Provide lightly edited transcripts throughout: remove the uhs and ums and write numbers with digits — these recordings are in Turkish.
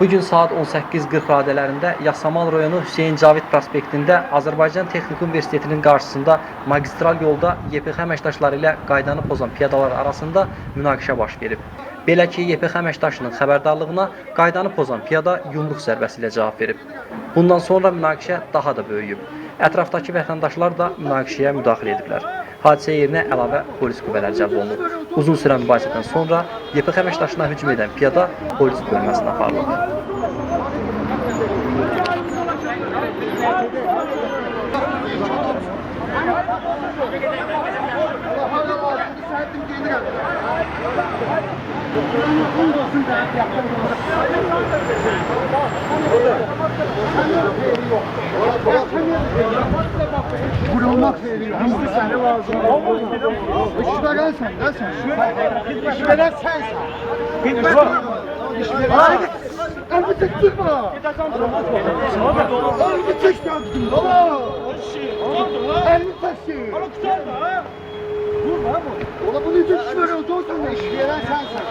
Bugün saat 18:40 radələrində Yasamal rayonu Hüseyin Cavid prospektində Azərbaycan Texnik Universitetinin qarşısında magistral yolda YPX əməkdaşları ilə qaydanı pozan piyadalar arasında münaqişə baş verib. Belə ki, YPX əməkdaşının xəbərdarlığına qaydanı pozan piyada yumruq zərbəsi ilə cavab verib. Bundan sonra münaqişə daha da böyüyüb. Ətrafdakı vətəndaşlar da münaqişəyə müdaxilə ediblər. Hadisə yerinə əlavə polis qüvvələri cəlb olunub. Uzun sürən mübahisədən sonra YPX əməkdaşına hücum edən piyada polis bölməsinə aparılıb. Vurulmak veriyor. Hızlı seni lazım. İşveren sen, ne sen? İşveren sensin. İşveren. Elbi çektirme. Elbi çektirme. Elbi çektirme. Ola bunu hiç işveren olsun da işveren sensin.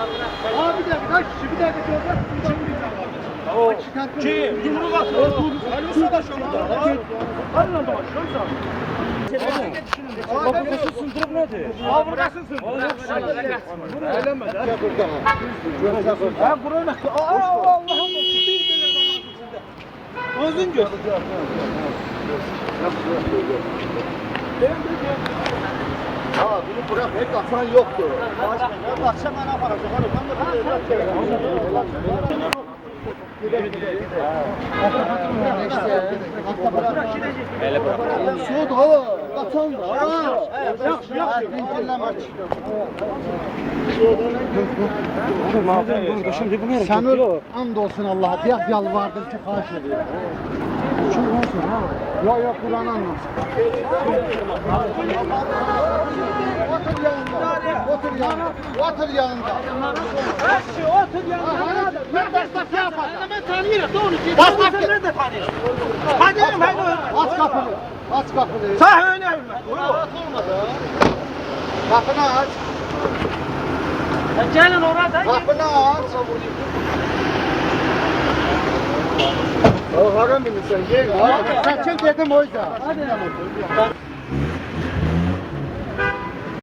Abi bir dakika, bir dakika göreceğiz. Kim? Yumruğu bas. Ali Usta da şurada. Hadi lan bak, şöyle. Bak bu sındırıp nedir? Abi buradasın sındırıp. Eğlenme de. Ha buraya bak. Allah'ım. Özün gör. Ha bunu bırak, hep atsan yoktu. Akşam ana yapacak. Su da, kaçan da. Sen hamdolsun Allah'a diye yalvardım ki xahiş ediyorum. Kim olsun ha? Yok Kur'an anlasın. Otur yanında. Otur yanında. Otur yanında. Ben başkası yapar. Ben tanıyorum. Doğru. Başkası ben de tanıyorum. Hadi aç kapını. Aç kapını. Sen öyle mi? Rahat olmadı. Kapını aç. Gelin orada. Kapını aç. O haram bilirsin. Sen kim dedim oysa. Hadi.